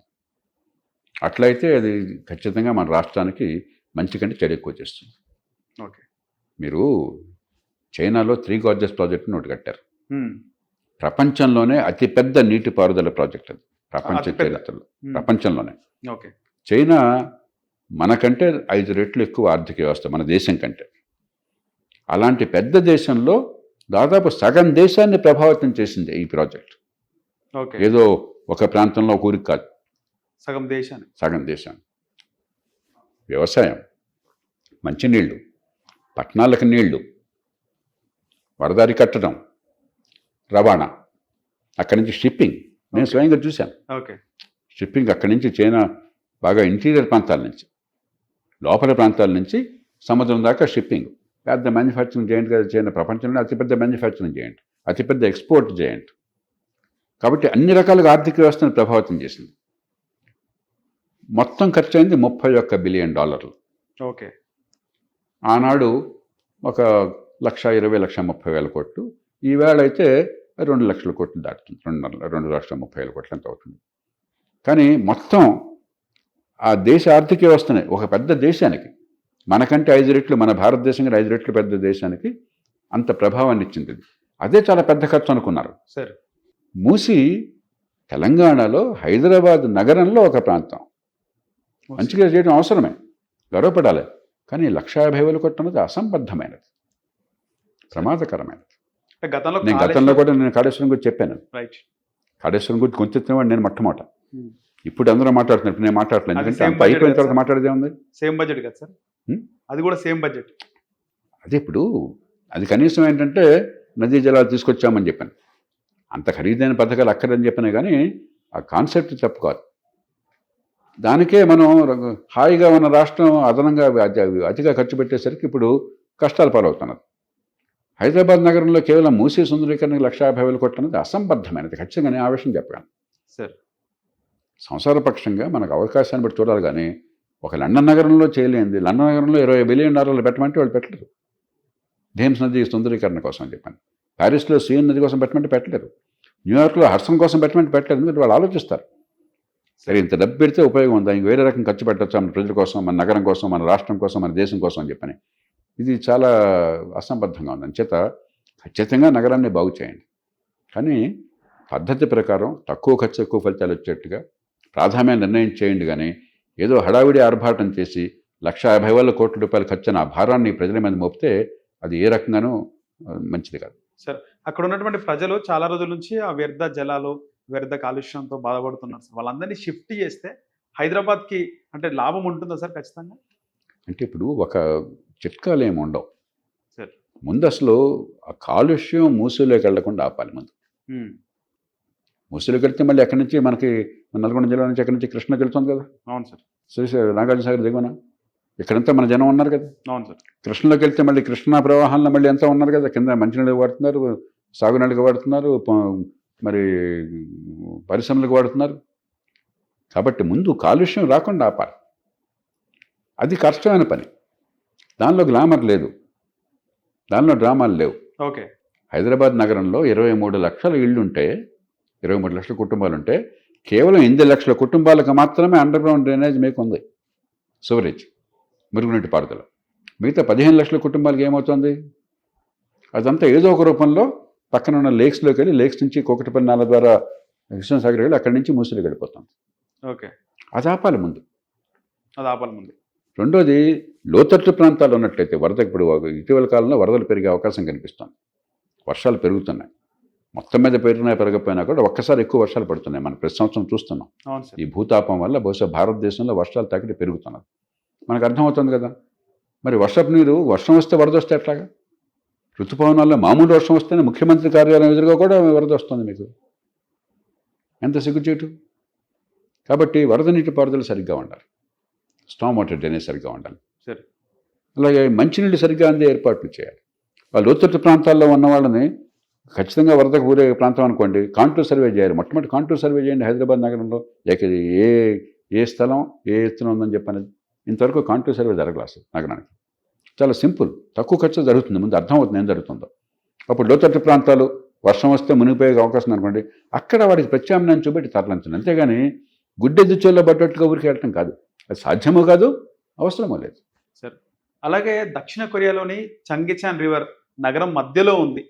అట్లయితే అది ఖచ్చితంగా మన రాష్ట్రానికి మంచి కంటే చెడు ఎక్కువ చేస్తుంది. ఓకే. మీరు చైనాలో 3 గార్జెస్ ప్రాజెక్టును ఒకటి కట్టారు. ప్రపంచంలోనే అతిపెద్ద నీటిపారుదల ప్రాజెక్ట్ అది. ప్రపంచ చరిత్రలో ప్రపంచంలోనే. ఓకే. చైనా మనకంటే 5 రెట్లు ఎక్కువ ఆర్థిక వ్యవస్థ మన దేశం కంటే. అలాంటి పెద్ద దేశంలో దాదాపు సగం దేశాన్ని ప్రభావితం చేసింది ఈ ప్రాజెక్ట్. ఓకే. ఏదో ఒక ప్రాంతంలో ఒక ఊరికి కాదు, సగం దేశాన్ని. వ్యవసాయం, మంచినీళ్ళు, పట్టణాలకు నీళ్లు, వరదారి కట్టడం, రవాణా, అక్కడి నుంచి షిప్పింగ్. నేను స్వయంగా చూశాను. ఓకే. షిప్పింగ్ అక్కడి నుంచి చైనా బాగా ఇంటీరియర్ ప్రాంతాల నుంచి, లోపల ప్రాంతాల నుంచి సముద్రం దాకా షిప్పింగ్. పెద్ద మ్యానుఫ్యాక్చరింగ్ జెయింట్ కదా చైనా. ప్రపంచంలో అతిపెద్ద మ్యానుఫ్యాక్చరింగ్ జెయింట్, అతిపెద్ద ఎక్స్పోర్ట్ జెయింట్. కాబట్టి అన్ని రకాలుగా ఆర్థిక వ్యవస్థను ప్రభావితం చేసింది. మొత్తం ఖర్చు అయింది $31 బిలియన్. ఓకే. ఆనాడు ఒక 1,20,30,000 కోట్లు. ఈవేళ అయితే 2,00,000 కోట్లు దాటుతుంది. 2,30,000 కోట్లు ఎంత అవుతుంది. కానీ మొత్తం ఆ దేశ ఆర్థిక వ్యవస్థనే ఒక పెద్ద దేశానికి, మనకంటే 5 రెట్లు, మన భారతదేశం కంటే 5 రెట్లు పెద్ద దేశానికి అంత ప్రభావాన్ని ఇచ్చింది. అదే చాలా పెద్ద ఖర్చు అనుకున్నారు. సరే. మూసి తెలంగాణలో హైదరాబాద్ నగరంలో ఒక ప్రాంతం. మంచిగా చేయడం అవసరమే, గర్వపడాలి. కానీ 1,50,000 కోట్లు అన్నది అసంబద్ధమైనది, ప్రమాదకరమైనది. నేను గతంలో కూడా నేను కాళేశ్వరం గురించి చెప్పాను. కాళేశ్వరం గురించి కొంచెం నేను మొట్టమొదట. ఇప్పుడు అందరూ మాట్లాడుతున్నారు, ఇప్పుడు నేను మాట్లాడలేదు. ఎందుకంటే అంత అయిపోయిన తర్వాత మాట్లాడేదే ఉంది. సేమ్ బడ్జెట్ కదా సార్, అది కూడా సేమ్ బడ్జెట్. అదే ఇప్పుడు అది కనీసం ఏంటంటే నదీ జలాలు తీసుకొచ్చామని చెప్పాను. అంత ఖరీదైన పథకాలు అక్కడని చెప్పినా కానీ ఆ కాన్సెప్ట్ తప్పు కాదు. దానికే మనం హాయిగా ఉన్న రాష్ట్రం అదనంగా అతిగా ఖర్చు పెట్టేసరికి ఇప్పుడు కష్టాలు పాలవుతున్నది. హైదరాబాద్ నగరంలో కేవలం మూసీ సుందరీకరణకు 1,50,000 కోట్లు అనేది అసంబద్ధమైనది. ఖచ్చితంగా నేను ఆ విషయం చెప్పాను. సార్, సంసారపక్షంగా మనకు అవకాశాన్ని బట్టి చూడాలి. కానీ ఒక లండన్ నగరంలో చేయలేంది, లండన్ నగరంలో $20 బిలియన్ పెట్టమంటే వాళ్ళు పెట్టలేరు. థేమ్స్ నది సుందరీకరణ కోసం అని చెప్పాను. ప్యారిస్లో సీఎన్ నది కోసం పెట్టమంటే పెట్టలేరు. న్యూయార్క్లో హడ్సన్ కోసం పెట్టమంటే పెట్టలేరు. ఎందుకంటే వాళ్ళు ఆలోచిస్తారు, సరే ఇంత డబ్బు పెడితే ఉపయోగం ఉందా, ఇంక వేరే రకం ఖర్చు పెట్టచ్చు మన ప్రజల కోసం, మన నగరం కోసం, మన రాష్ట్రం కోసం, మన దేశం కోసం అని చెప్పని. ఇది చాలా అసంబద్ధంగా ఉంది. అంచేత ఖచ్చితంగా నగరాన్ని బాగు చేయండి, కానీ పద్ధతి ప్రకారం తక్కువ ఖర్చు ఎక్కువ ఫలితాలు వచ్చేట్టుగా ప్రాధాన్యం నిర్ణయం చేయండి. కానీ ఏదో హడావిడి ఆర్భాటం చేసి 1,50,000 కోట్ల రూపాయలు ఖర్చున ఆ భారాన్ని ప్రజల మీద మోపితే అది ఏ రకంగానూ మంచిది కాదు. సార్, అక్కడ ఉన్నటువంటి ప్రజలు చాలా రోజుల నుంచి ఆ వ్యర్థ జలాలు, వ్యర్థ కాలుష్యంతో బాధపడుతున్నారు సార్. వాళ్ళందరినీ షిఫ్ట్ చేస్తే హైదరాబాద్కి అంటే లాభం ఉంటుందా సార్? ఖచ్చితంగా. అంటే ఇప్పుడు ఒక చిట్కాలు ఏమి ఉండవు సార్. ముందు అసలు ఆ కాలుష్యం మూసీలోకి వెళ్లకుండా ఆపాలి. ముందు మూసీలోకి వెళ్తే మళ్ళీ ఎక్కడి నుంచి మనకి నల్గొండ జిల్లా నుంచి ఎక్కడి నుంచి కృష్ణ వెళ్తుంది కదా. అవును సార్. శ్రీశైలం, నాగార్జున సాగర్ దిగువన ఇక్కడంతా మన జనం ఉన్నారు కదా. అవును సార్. కృష్ణలోకి వెళ్తే మళ్ళీ కృష్ణా ప్రవాహంలో మళ్ళీ ఎంతో ఉన్నారు కదా. కింద మంచినీళ్ళకి వాడుతున్నారు, సాగునీళ్ళకి వాడుతున్నారు, మరి పరిశ్రమలకు వాడుతున్నారు. కాబట్టి ముందు కాలుష్యం రాకుండా ఆపాలి. అది కష్టమైన పని. దానిలో గ్లామర్ లేదు, దానిలో డ్రామాలు లేవు. ఓకే. హైదరాబాద్ నగరంలో 23 లక్షల ఇళ్ళు ఉంటే 23 లక్షల కుటుంబాలు ఉంటే కేవలం 8 లక్షల కుటుంబాలకు మాత్రమే అండర్ గ్రౌండ్ డ్రైనేజ్ మీకు ఉంది, సివరేజ్, మురుగునీటి పారుదల. మిగతా 15 లక్షల కుటుంబాలకు ఏమవుతుంది? అదంతా ఏదో ఒక రూపంలో పక్కన ఉన్న లేక్స్లోకి వెళ్ళి, లేక్స్ నుంచి కోకటపల్లి నాల ద్వారా కృష్ణసాగర్ వెళ్ళి అక్కడి నుంచి మూసిలోకి వెళ్ళిపోతుంది. ఓకే. అది ఆపాలి ముందు. అది ఆపాలి ముందు. రెండోది, లోతట్టు ప్రాంతాలు ఉన్నట్లయితే వరద, ఇప్పుడు ఇటీవల కాలంలో వరదలు పెరిగే అవకాశం కనిపిస్తుంది. వర్షాలు పెరుగుతున్నాయి, మొత్తం మీద పెరగకపోయినా కూడా ఒక్కసారి ఎక్కువ వర్షాలు పడుతున్నాయి. మనం ప్రతి సంవత్సరం చూస్తున్నాం. అవును సార్. ఈ భూతాపం వల్ల బహుశా భారతదేశంలో వర్షాలు తగ్గటి పెరుగుతున్నది, మనకు అర్థమవుతుంది కదా. మరి వర్షపు నీరు, వర్షం వస్తే వరద వస్తే ఎట్లాగా? ఋతుపవనాల్లో మామూలు వర్షం వస్తేనే ముఖ్యమంత్రి కార్యాలయం ఎదురుగా కూడా వరద వస్తుంది. మీకు ఎంత సిగ్గుచేటు. కాబట్టి వరద నీటి పారుదల సరిగ్గా ఉండాలి, స్టామ్ వాటర్ డ్రైనేజ్ సరిగ్గా ఉండాలి. సరే. అలాగే మంచినీళ్ళు సరిగ్గా అందే ఏర్పాట్లు చేయాలి. ఆ లోతట్టు ప్రాంతాల్లో ఉన్న వాళ్ళని ఖచ్చితంగా వరదకు ఊరే ప్రాంతం అనుకోండి, కాంటూర్ సర్వే చేయాలి. మొట్టమొదటి కాంటూర్ సర్వే చేయండి హైదరాబాద్ నగరంలో. లేక ఏ స్థలం ఏ ఎత్తున ఉందని చెప్పనేది ఇంతవరకు కాంటూర్ సర్వే జరగలేదు అసలు నగరానికి. చాలా సింపుల్, తక్కువ ఖర్చు జరుగుతుంది. ముందు అర్థమవుతుంది ఏం జరుగుతుందో. అప్పుడు లోతట్టు ప్రాంతాలు వర్షం వస్తే మునిగిపోయే అవకాశం అనుకోండి, అక్కడ వాడికి ప్రత్యామ్నాయం చూపెట్టి తరలించండి. అంతేగాని గుడ్డెద్దు చోళ్ళ పడ్డట్టుగా ఊరికి వెళ్ళటం కాదు. అది సాధ్యమో కాదు, అవసరమో లేదు. సరే. అలాగే దక్షిణ కొరియాలోని చంగిచాన్ రివర్ నగరం మధ్యలో ఉంది.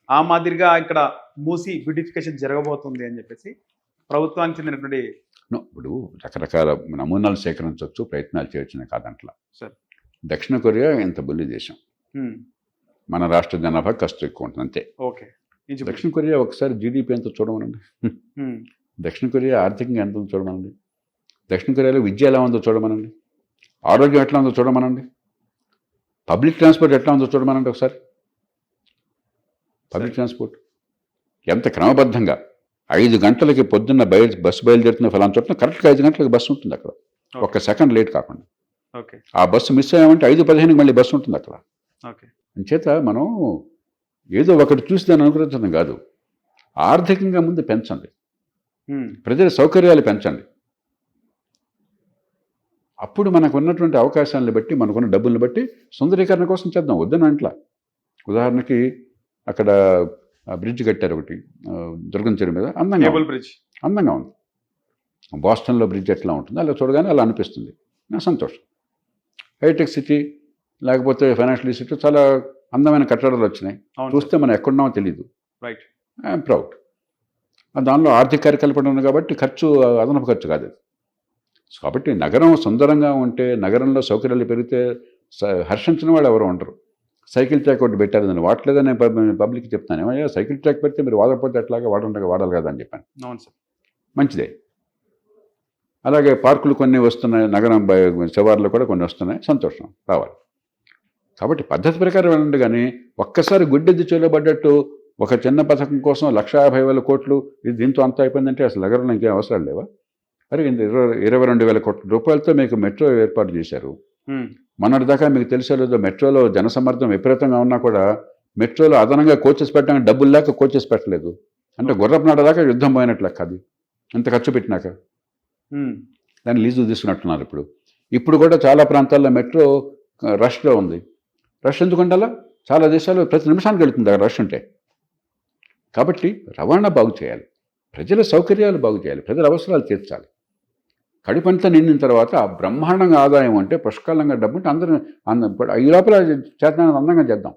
ఆ మాదిరిగా ఇక్కడ మూసి బ్యూటిఫికేషన్ జరగబోతుంది అని చెప్పేసి ప్రభుత్వానికి చెందినటువంటి ఇప్పుడు రకరకాల నమూనాలు సేకరించవచ్చు, ప్రయత్నాలు చేయొచ్చు కాదంట్లా. సరే. దక్షిణ కొరియా ఎంత బుల్లి దేశం, మన రాష్ట్ర జనాభా కష్టం ఎక్కువ ఉంటుంది అంతే. ఓకే. దక్షిణ కొరియా ఒకసారి జీడిపి ఎంత చూడమనండి, దక్షిణ కొరియా ఆర్థికంగా ఎంత ఉందో చూడమనండి, దక్షిణ కొరియాలో విద్య ఎలా ఉందో చూడమనండి, ఆరోగ్యం ఎట్లా ఉందో చూడమనండి, పబ్లిక్ ట్రాన్స్పోర్ట్ ఎట్లా ఉందో చూడమనండి ఒకసారి. పబ్లిక్ ట్రాన్స్పోర్ట్ ఎంత క్రమబద్ధంగా 5 గంటలకి పొద్దున్న బస్సు బయలుదేరుతున్న ఫలానా చోట్ల కరెక్ట్గా 5 గంటలకి బస్సు ఉంటుంది అక్కడ, ఒక్క సెకండ్ లేట్ కాకుండా. ఓకే. ఆ బస్సు మిస్ అయ్యామంటే 5:15కి మళ్ళీ బస్సు ఉంటుంది అక్కడ. ఓకే. అంచేత మనం ఏదో ఒకటి చూసి దాన్ని అనుకరించడం కాదు, ఆర్థికంగా ముందు పెంచండి, ప్రజల సౌకర్యాలు పెంచండి. అప్పుడు మనకు ఉన్నటువంటి అవకాశాలను బట్టి, మనకున్న డబ్బుల్ని బట్టి సుందరీకరణ కోసం చేద్దాం, వద్దని అంట్లా. ఉదాహరణకి అక్కడ బ్రిడ్జ్ కట్టారు ఒకటి, దుర్గం చెరువు మీద, అందంగా బ్రిడ్జ్, అందంగా ఉంది. బోస్టన్లో బ్రిడ్జ్ ఎట్లా ఉంటుంది అలా చూడగానే అలా అనిపిస్తుంది, నా సంతోషం. హైటెక్ సిటీ లేకపోతే ఫైనాన్షియల్ సిటీ చాలా అందమైన కట్టడాలు వచ్చినాయి, చూస్తే మనం ఎక్కడున్నామో తెలియదు. రైట్. I'm proud. దానిలో ఆర్థిక కార్యకల్పన ఉంది కాబట్టి ఖర్చు అదనపు ఖర్చు కాదు అది. కాబట్టి నగరం సుందరంగా ఉంటే, నగరంలో సౌకర్యాలు పెరిగితే హర్షించిన వాళ్ళు ఎవరు ఉండరు. సైకిల్ ట్రాక్ ఒకటి పెట్టారు, దాన్ని వాడలేదని నేను పబ్లిక్ చెప్తాను. ఏమయ్యా సైకిల్ ట్రాక్ పెడితే మీరు వాడకపోతే ఎట్లాగా, వాడాలి కదా అని చెప్పాను. అవును సార్. మంచిదే. అలాగే పార్కులు కొన్ని వస్తున్నాయి, నగరం శివార్లు కూడా కొన్ని వస్తున్నాయి, సంతోషం, రావాలి. కాబట్టి పద్ధతి ప్రకారం వెళ్ళండి. కానీ ఒక్కసారి గుడ్డెద్దు చేయబడ్డట్టు ఒక చిన్న పథకం కోసం 1,50,000 కోట్లు ఇది దీంతో అంతా అయిపోయిందంటే అసలు నగరంలో ఇంకేం అవసరాలు లేవా? మరి 22,000 కోట్ల రూపాయలతో మీకు మెట్రో ఏర్పాటు చేశారు. మొన్నటిదాకా మీకు తెలిసే లేదో, మెట్రోలో జనసమ్మర్దం విపరీతంగా ఉన్నా కూడా మెట్రోలో అదనంగా కోచెస్ పెట్టడానికి డబ్బులు లేక కోచెస్ పెట్టలేదు. అంటే గుర్రపు నాట దాకా యుద్ధం పోయినట్లు లెక్క అది, అంత ఖర్చు పెట్టినాక. దాన్ని లీజు తీసుకున్నట్టున్నారు. ఇప్పుడు కూడా చాలా ప్రాంతాల్లో మెట్రో రష్లో ఉంది. రష్ ఎందుకంటే అలా చాలా దేశాలు ప్రతి నిమిషానికి వెళుతుంది అక్కడ రష్ ఉంటే. కాబట్టి రవాణా బాగు చేయాలి, ప్రజల సౌకర్యాలు బాగు చేయాలి, ప్రజల అవసరాలు తీర్చాలి. కడుపంతా నిండిన తర్వాత బ్రహ్మాండంగా ఆదాయం అంటే, పుష్కలంగా డబ్బు ఉంటే అందరూ ఈ లోపల చేతనాన్ని అందంగా చేద్దాం.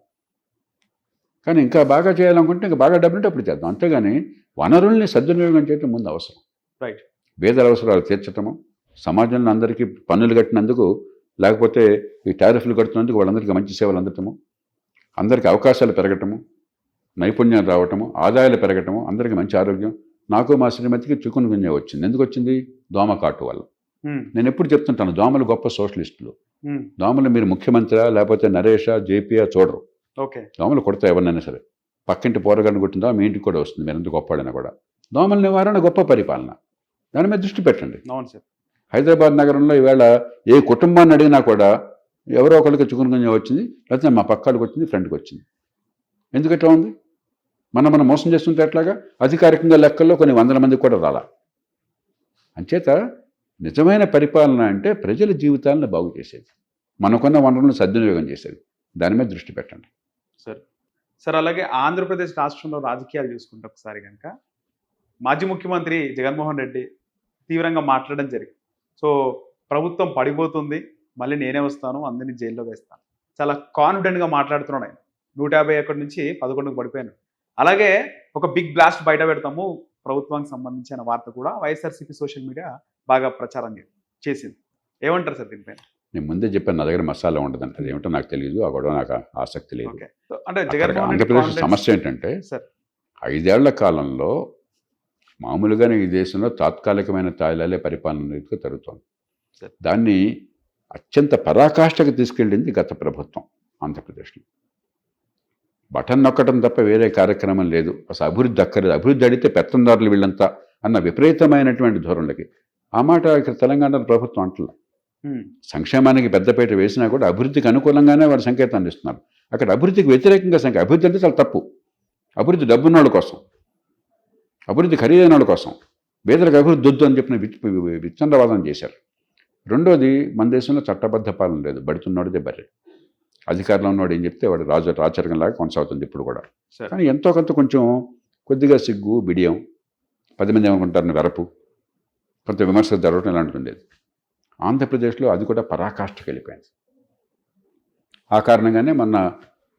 కానీ ఇంకా బాగా చేయాలనుకుంటే ఇంకా బాగా డబ్బు ఉంటే అప్పుడు చేద్దాం. అంతేగాని వనరుల్ని సద్వినియోగం చేయడం ముందు అవసరం. రైట్. పేదల అవసరాలు తీర్చటము, సమాజంలో అందరికీ పన్నులు కట్టినందుకు, లేకపోతే ఈ టారిఫ్లు కడుతున్నందుకు వాళ్ళందరికీ మంచి సేవలు అందటము, అందరికీ అవకాశాలు పెరగటము, నైపుణ్యాలు రావటము, ఆదాయాలు పెరగటము, అందరికీ మంచి ఆరోగ్యం. నాకు మా శ్రీమతికి చికున్ గున్యా వచ్చింది. ఎందుకు వచ్చింది? దోమకాటు వల్ల. నేను ఎప్పుడు చెప్తుంటాను, దోమలు గొప్ప సోషలిస్టులు. దోమలు మీరు ముఖ్యమంత్రి లేకపోతే నరేషా జేపీఆ చూడరు. ఓకే. దోమలు కొడతాయి ఎవరినైనా సరే. పక్కింటి పోరగాన్ని కొట్టిందా మీ ఇంటికి కూడా వస్తుంది, మీరు ఎంత గొప్పవాడైనా కూడా. దోమల నివారణ గొప్ప పరిపాలన, దాని మీద దృష్టి పెట్టండి. అవును సార్. హైదరాబాద్ నగరంలో ఈవేళ ఏ కుటుంబాన్ని అడిగినా కూడా ఎవరో ఒకరికి చికున్ గున్యా వచ్చింది, లేకపోతే మా పక్కాడికి వచ్చింది, ఫ్రెండ్కి వచ్చింది. ఎందుకట్లా ఉంది? మనం మోసం చేస్తుంటే ఎట్లాగా? అధికారికంగా లెక్కల్లో కొన్ని 100 మందికి కూడా రాలా. అంచేత నిజమైన పరిపాలన అంటే ప్రజల జీవితాలను బాగు చేసేది, మనకున్న వనరులను సద్వినియోగం చేసేది. దాని మీద దృష్టి పెట్టండి. సార్, సార్ అలాగే ఆంధ్రప్రదేశ్ రాష్ట్రంలో రాజకీయాలు చూసుకుంటే ఒకసారి కనుక మాజీ ముఖ్యమంత్రి జగన్మోహన్ రెడ్డి తీవ్రంగా మాట్లాడడం జరిగింది. సో ప్రభుత్వం పడిపోతుంది, మళ్ళీ నేనే వస్తాను, అందరినీ జైల్లో వేస్తాను, చాలా కాన్ఫిడెంట్గా మాట్లాడుతున్నాడు ఆయన. 151 నుంచి 11కు పడిపోయాను. అలాగే ఒక బిగ్ బ్లాస్ట్ బయట పెడతాము ప్రభుత్వానికి సంబంధించిన వార్త కూడా వైఎస్ఆర్సీపీ సోషల్ మీడియా బాగా ప్రచారం చేసింది. ఏమంటారు సార్ దీనిపైన? నేను ముందే చెప్పాను, నా దగ్గర మసాలా ఉండదంట. అది ఏమిటో నాకు తెలియదు, ఆ గొడవ నాకు ఆసక్తి లేదు. ఓకే. సో అంటే అక్కడ జగన్మోహన్ రెడ్డి ఆంధ్రప్రదేశ్ confidence- సమస్య ఏంటంటే సార్ 5 ఏళ్ల కాలంలో మామూలుగానే ఈ దేశంలో తాత్కాలికమైన తాయిలాలే పరిపాలన రీతిగా జరుగుతోంది. సరే. దాన్ని అత్యంత పరాకాష్ఠకు తీసుకెళ్ళింది గత ప్రభుత్వం ఆంధ్రప్రదేశ్లో. బటన్ నొక్కడం తప్ప వేరే కార్యక్రమం లేదు. అసలు అభివృద్ధి అక్కర్లేదు, అభివృద్ధి అడిగితే పెత్తందారులు వీళ్ళంతా అన్న విపరీతమైనటువంటి ధోరణులకి. ఆ మాట ఇక్కడ తెలంగాణ ప్రభుత్వం అంటలా. సంక్షేమానికి పెద్దపీట వేసినా కూడా అభివృద్ధికి అనుకూలంగానే వారు సంకేతాన్ని ఇస్తున్నారు. అక్కడ అభివృద్ధికి వ్యతిరేకంగా అభివృద్ధి అంటే చాలా తప్పు. అభివృద్ధి డబ్బున్నోళ్ళ కోసం, అభివృద్ధి ఖరీదైన వాళ్ళ కోసం, పేదలకు అభివృద్ధి వద్దు అని చెప్పిన విచ్చండవాదం చేశారు. రెండోది, మన దేశంలో చట్టబద్ధ పాలన లేదు, బడుతున్నోడిదే బర్రె. అధికారంలో ఉన్నవాడు ఏం చెప్తే వాడు రాచరికంలాగా కొనసాగుతుంది ఇప్పుడు కూడా. సరే. కానీ ఎంతో కొంత కొంచెం కొద్దిగా సిగ్గు, బిడియం, 10 మంది ఏమనుకుంటారని వెరపు, కొంత విమర్శలు జరగడం ఇలాంటిది ఉండేది. ఆంధ్రప్రదేశ్లో అది కూడా పరాకాష్ఠకి వెళ్ళిపోయింది. ఆ కారణంగానే మొన్న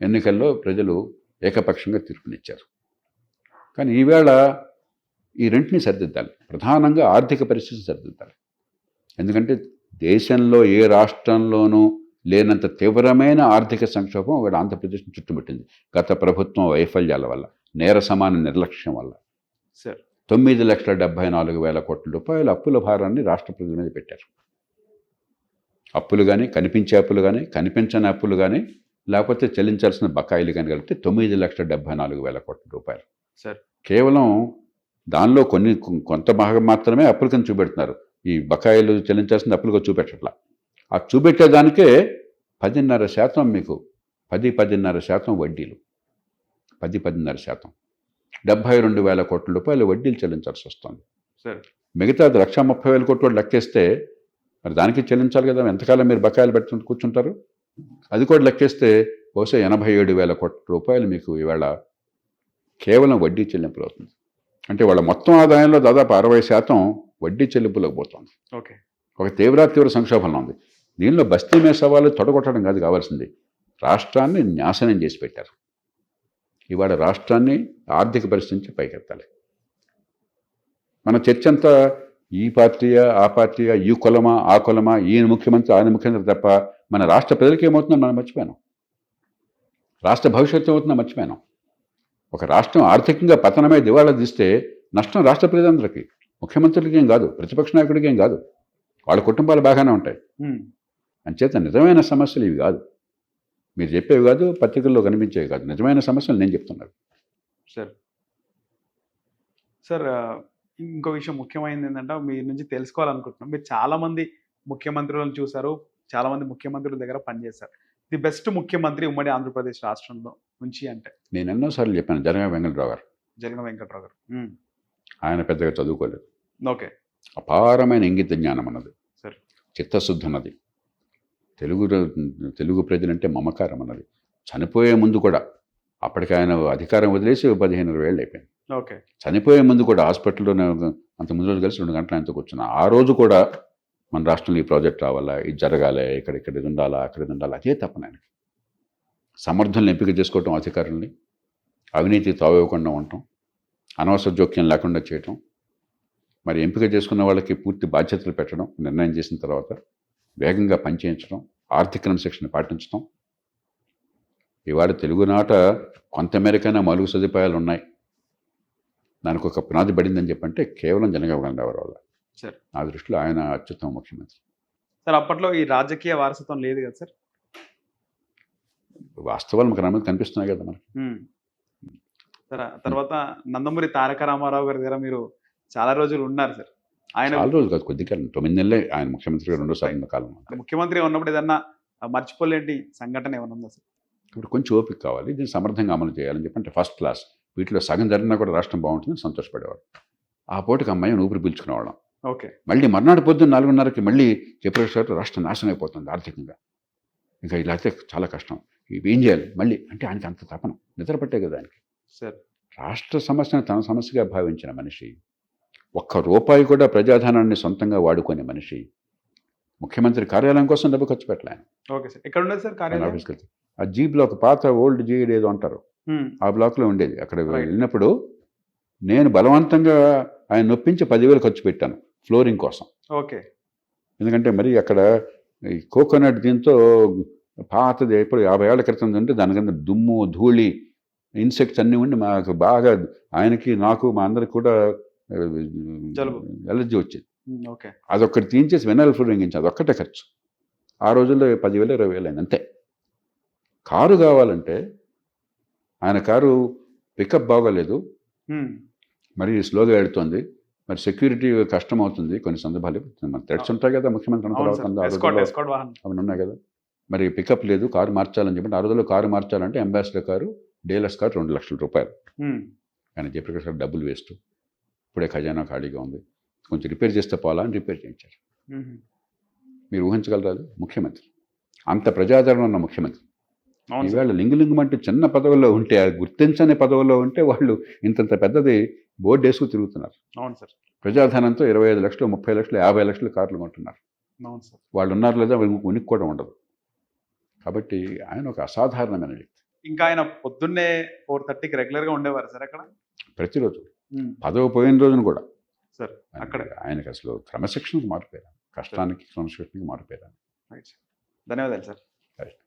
ఎన్నికల్లో ప్రజలు ఏకపక్షంగా తీర్పునిచ్చారు. కానీ ఈవేళ ఈ రెంటిని సరిదిద్దాలి. ప్రధానంగా ఆర్థిక పరిస్థితిని సరిదిద్దాలి. ఎందుకంటే దేశంలో ఏ రాష్ట్రంలోనూ లేనంత తీవ్రమైన ఆర్థిక సంక్షోభం ఒకటి ఆంధ్రప్రదేశ్ని చుట్టుముట్టింది గత ప్రభుత్వం వైఫల్యాల వల్ల, నేర సమాన నిర్లక్ష్యం వల్ల. సార్ 9,74,000 కోట్ల రూపాయల అప్పుల భారాన్ని రాష్ట్ర ప్రజల మీద పెట్టారు. అప్పులు కానీ, కనిపించే అప్పులు కానీ, కనిపించని అప్పులు కానీ, లేకపోతే చెల్లించాల్సిన బకాయిలు కానీ కలిపితే 9,74,000 కోట్ల రూపాయలు. సార్ కేవలం దానిలో కొంత భాగం మాత్రమే అప్పుల కింద చూపెడుతున్నారు. ఈ బకాయిలు చెల్లించాల్సిన అప్పులుగా చూపెట్టట్లా. ఆ చూపెట్టేదానికే 10.5% మీకు 10.5% వడ్డీలు, 10.5%, 72,000 కోట్ల రూపాయలు వడ్డీలు చెల్లించాల్సి వస్తుంది. సార్ మిగతా 1,30,000 కోట్లు లెక్కేస్తే మరి దానికి చెల్లించాలి కదా. ఎంతకాలం మీరు బకాయిలు పెట్టుకుని కూర్చుంటారు? అది కూడా లెక్కేస్తే బహుశా 87,000 కోట్ల రూపాయలు మీకు ఇవాళ కేవలం వడ్డీ చెల్లింపులు అవుతుంది. అంటే వాళ్ళ మొత్తం ఆదాయంలో దాదాపు 60% వడ్డీ చెల్లింపులకు పోతుంది. ఓకే. ఒక తీవ్ర సంక్షోభంలో ఉంది. దీనిలో బస్తీ మీద సవాలు తొడగొట్టడం కాదు కావాల్సింది, రాష్ట్రాన్ని నాశనం చేసి పెట్టారు. ఇవాళ రాష్ట్రాన్ని ఆర్థిక పరిస్థితి నుంచి పైకెత్తాలి. మన చర్చ అంతా ఈ పార్టీయా, ఆ పార్టీయా, ఈ కులమా, ఆ కులమా, ఈయన ముఖ్యమంత్రి, ఆయన ముఖ్యమంత్రి తప్ప మన రాష్ట్ర ప్రజలకి ఏమవుతుందో మనం మర్చిపోయాను. రాష్ట్ర భవిష్యత్తు ఏమవుతుందో మర్చిపోయాను. ఒక రాష్ట్రం ఆర్థికంగా పతనమై దివాళా తీస్తే నష్టం రాష్ట్ర ప్రజలందరికీ, ముఖ్యమంత్రులకి ఏం కాదు, ప్రతిపక్ష నాయకుడికి ఏం కాదు, వాళ్ళ కుటుంబాలు బాగానే ఉంటాయి. అంచేత నిజమైన సమస్యలు ఇవి కాదు, మీరు చెప్పేవి కాదు, పత్రికల్లో కనిపించేవి కాదు, నిజమైన సమస్యలు నేను చెప్తున్నాను. సార్ సార్ ఇంకో విషయం ముఖ్యమైనది ఏంటంటే మీ నుంచి తెలుసుకోవాలనుకుంటున్నాం. మీరు చాలామంది ముఖ్యమంత్రులను చూశారు, చాలామంది ముఖ్యమంత్రుల దగ్గర పనిచేశారు. ది బెస్ట్ ముఖ్యమంత్రి ఉమ్మడి ఆంధ్రప్రదేశ్ రాష్ట్రంలో నుంచి అంటే నేను ఎన్నోసార్లు చెప్పాను, జనగామ వెంకటరావు గారు. జగన్ వెంకట్రావు గారు. ఆయన పెద్దగా చదువుకోలేదు, ఓకే. అపారమైన ఇంగిత జ్ఞానం అన్నది, సరే. చిత్తశుద్ధి అన్నది, తెలుగు ప్రజలంటే మమకారం అన్నది. చనిపోయే ముందు కూడా, అప్పటికి ఆయన అధికారం వదిలేసి 15-20 ఏళ్ళు అయిపోయింది. ఓకే. చనిపోయే ముందు కూడా హాస్పిటల్లోనే అంత ముందు రోజు కలిసి 2 గంటల ఆయనతో కూర్చున్నా. ఆ రోజు కూడా మన రాష్ట్రంలో ఈ ప్రాజెక్ట్ రావాలా, ఇది జరగాలి, ఇక్కడ ఇది ఉండాలా, అక్కడ ఇది ఉండాలా, అదే తప్పన ఆయనకి. సమర్థులను ఎంపిక చేసుకోవటం, అధికారుల్ని అవినీతి తావివ్వకుండా ఉండటం, అనవసర జోక్యం లేకుండా చేయటం, మరి ఎంపిక చేసుకున్న వాళ్ళకి పూర్తి బాధ్యతలు పెట్టడం, నిర్ణయం చేసిన తర్వాత వేగంగా పనిచేయించడం, ఆర్థిక క్రమశిక్షణ పాటించడం. ఇవాళ తెలుగునాట కొంతమేరకైనా మౌలిక సదుపాయాలు ఉన్నాయి, దానికి ఒక పునాది పడిందని చెప్పంటే కేవలం జనగామ వెంకటరావు వల్ల. సరే. నా దృష్టిలో ఆయన అత్యుత్తమ ముఖ్యమంత్రి. సార్ అప్పట్లో ఈ రాజకీయ వారసత్వం లేదు కదా సార్? వాస్తవాలు మనకు నమ్మకం కనిపిస్తున్నాయి కదా మనకి. సార్ తర్వాత నందమూరి తారక రామారావు గారి దగ్గర మీరు చాలా రోజులు ఉన్నారు సార్. ఆయన చాలా రోజులు కాదు, కొద్ది కాలం, 9 నెలలే ఆయన ముఖ్యమంత్రిగా 2సారి కాలం. ముఖ్యమంత్రి ఉన్నప్పుడు ఏదన్నా మర్చిపోలేంటి సంఘటన ఏమైనా ఉందా సార్? ఇప్పుడు కొంచెం ఓపిక కావాలి, దీన్ని సమర్థంగా అమలు చేయాలని చెప్పంటే ఫస్ట్ క్లాస్, వీటిలో సగం జరిగినా కూడా రాష్ట్రం బాగుంటుందని సంతోషపడేవాడు. ఆ పూటకి అమ్మాయిని ఊపిరి పీల్చుకునేవాళ్ళం. ఓకే. మళ్ళీ మర్నాడు పొద్దున్న 4:30కి మళ్ళీ చెప్పేసారి రాష్ట్రం నాశనం అయిపోతుంది ఆర్థికంగా. ఇంకా ఇలా అయితే చాలా కష్టం. ఇవి ఏం చేయాలి మళ్ళీ అంటే ఆయనకి అంత తపన నిద్ర పట్టే కదా ఆయనకి. సార్ రాష్ట్ర సమస్యను తన సమస్యగా భావించిన మనిషి, ఒక్క రూపాయి కూడా ప్రజాధనాన్ని సొంతంగా వాడుకునే మనిషి, ముఖ్యమంత్రి కార్యాలయం కోసం డబ్బు ఖర్చు పెట్టలే ఆయన. Okay sir. ఎక్కడ ఉండదు సార్ ఆయన కార్యాలయం? ఆఫీస్కి వెళ్తే ఆ జీ బ్లాక్ పాత ఓల్డ్ జీడ్ ఏదో అంటారు ఆ బ్లాక్లో ఉండేది. అక్కడ Right. వెళ్ళినప్పుడు నేను బలవంతంగా ఆయన నొప్పించి 10,000 ఖర్చు పెట్టాను ఫ్లోరింగ్ కోసం. ఓకే. ఎందుకంటే మరి అక్కడ ఈ కోకోనట్ దీంతో పాతది ఎప్పుడు 50 ఏళ్ల క్రితం ఉంటే దాని కింద దుమ్ము ధూళి ఇన్సెక్ట్స్ అన్నీ ఉండి మాకు బాగా ఆయనకి నాకు మా అందరికి కూడా జలుబు. ఎలర్జీ వచ్చేది. ఓకే. అదొక్కటి తీయించేసి వెనల్ ఫ్లోరింగ్ ఇచ్చి అదొక్కటే ఖర్చు. ఆ రోజుల్లో 10,000 20,000 అయింది అంతే. కారు కావాలంటే ఆయన కారు పికప్ బాగోలేదు, మరి స్లోగా వెళుతోంది, మరి సెక్యూరిటీ కష్టం అవుతుంది కొన్ని సందర్భాలు. మన థ్రెట్స్ ఉంటాయి కదా ముఖ్యమంత్రి అన్న తర్వాత ఆ రోజుల్లో ఎస్కార్ట్ వాహనం. అవి ఉన్నాయి కదా. మరి పికప్ లేదు, కారు మార్చాలని చెప్పి ఆ రోజుల్లో కారు మార్చాలంటే అంబాసిడర్ కారు డీలర్స్ కారు 2 లక్షల రూపాయలు. కానీ జయప్రకాష్ గారు డబ్బులు వేస్ట్, ఇప్పుడే ఖజానా ఖాళీగా ఉంది, కొంచెం రిపేర్ చేస్తే పోలా అని రిపేర్ చేయించారు. మీరు ఊహించగలరా అది? ముఖ్యమంత్రి, అంత ప్రజాదరణ ఉన్న ముఖ్యమంత్రి అవును సార్. ఈవేళ లింగులింగమంటూ చిన్న పదవుల్లో ఉంటే, అది గుర్తించని పదవుల్లో ఉంటే వాళ్ళు ఇంతంత పెద్దది బోర్డు వేసుకు తిరుగుతున్నారు. అవును సార్. ప్రజాధనంతో 25 లక్షలు 30 లక్షలు 50 లక్షలు కార్లు కొంటున్నారు. అవును సార్. వాళ్ళు ఉన్నారు లేదా వాళ్ళకి ఉనికి కూడా ఉండదు. కాబట్టి ఆయన ఒక అసాధారణమైన వ్యక్తి. ఇంకా ఆయన పొద్దున్నే 4:30కి రెగ్యులర్గా ఉండేవారు సార్ అక్కడ? ప్రతిరోజు పదవి పోయిన రోజున కూడా సార్ అక్కడ ఆయనకి అసలు క్రమశిక్షణకు మారిపోయారు, కష్టానికి క్రమశిక్షణకి మారిపోయారు. Right sir. ధన్యవాదాలు సార్. రైట్.